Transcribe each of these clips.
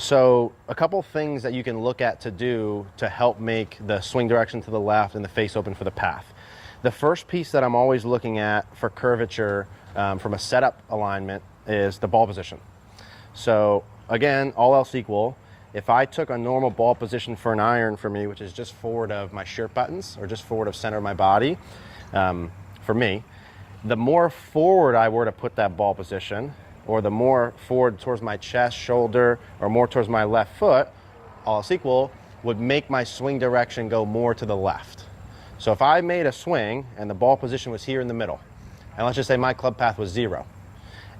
So a couple things that you can look at to do to help make the swing direction to the left and the face open for the path. The first piece that I'm always looking at for curvature from a setup alignment is the ball position. So again, all else equal, if I took a normal ball position for an iron for me, which is just forward of my shirt buttons or just forward of center of my body, for me, the more forward I were to put that ball position, or the more forward towards my chest, shoulder, or more towards my left foot, all else equal, would make my swing direction go more to the left. So if I made a swing and the ball position was here in the middle, and let's just say my club path was 0,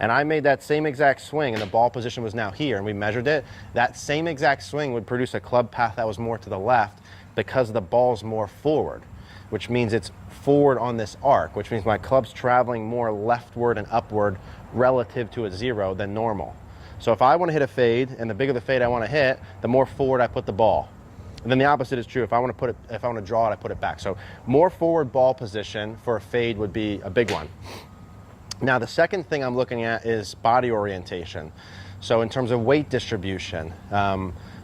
and I made that same exact swing and the ball position was now here and we measured it, that same exact swing would produce a club path that was more to the left because the ball's more forward, which means it's forward on this arc, which means my club's traveling more leftward and upward relative to a 0 than normal. So if I want to hit a fade, and the bigger the fade I want to hit, the more forward I put the ball. And then the opposite is true. If I want to draw it, I put it back. So more forward ball position for a fade would be a big one. Now the second thing I'm looking at is body orientation. So in terms of weight distribution,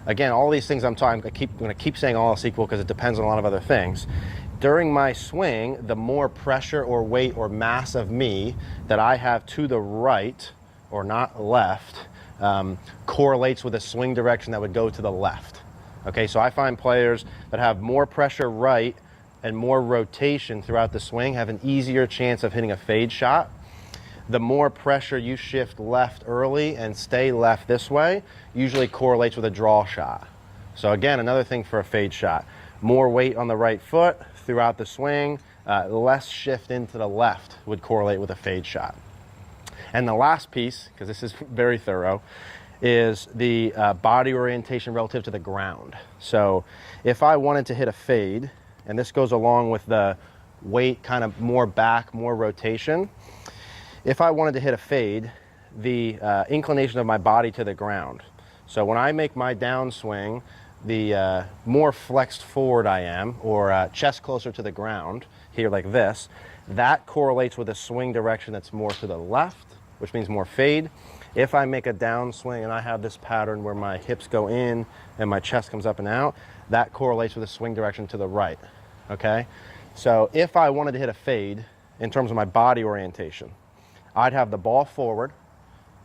again, all these things I'm going to keep saying all else equal because it depends on a lot of other things. During my swing, the more pressure or weight or mass of me that I have to the right or not left correlates with a swing direction that would go to the left. Okay, so I find players that have more pressure right and more rotation throughout the swing have an easier chance of hitting a fade shot. The more pressure you shift left early and stay left this way usually correlates with a draw shot. So again, another thing for a fade shot, more weight on the right foot throughout the swing, less shift into the left would correlate with a fade shot. And the last piece, because this is very thorough, is the body orientation relative to the ground. So if I wanted to hit a fade, and this goes along with the weight kind of more back, more rotation, if I wanted to hit a fade, the inclination of my body to the ground. So when I make my downswing, the more flexed forward I am, or chest closer to the ground, here like this, that correlates with a swing direction that's more to the left, which means more fade. If I make a downswing and I have this pattern where my hips go in and my chest comes up and out, that correlates with a swing direction to the right, okay? So if I wanted to hit a fade in terms of my body orientation, I'd have the ball forward,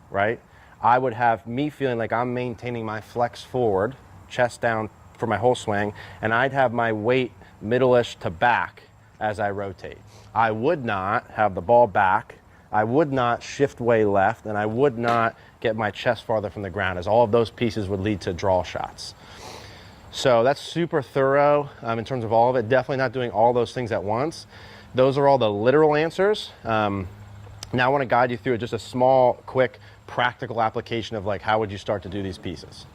right? I would have me feeling like I'm maintaining my flex forward, chest down for my whole swing, and I'd have my weight middle-ish to back as I rotate. I would not have the ball back, I would not shift way left, and I would not get my chest farther from the ground, as all of those pieces would lead to draw shots. So that's super thorough in terms of all of it. Definitely not doing all those things at once. Those are all the literal answers. Now I want to guide you through just a small, quick, practical application of like how would you start to do these pieces.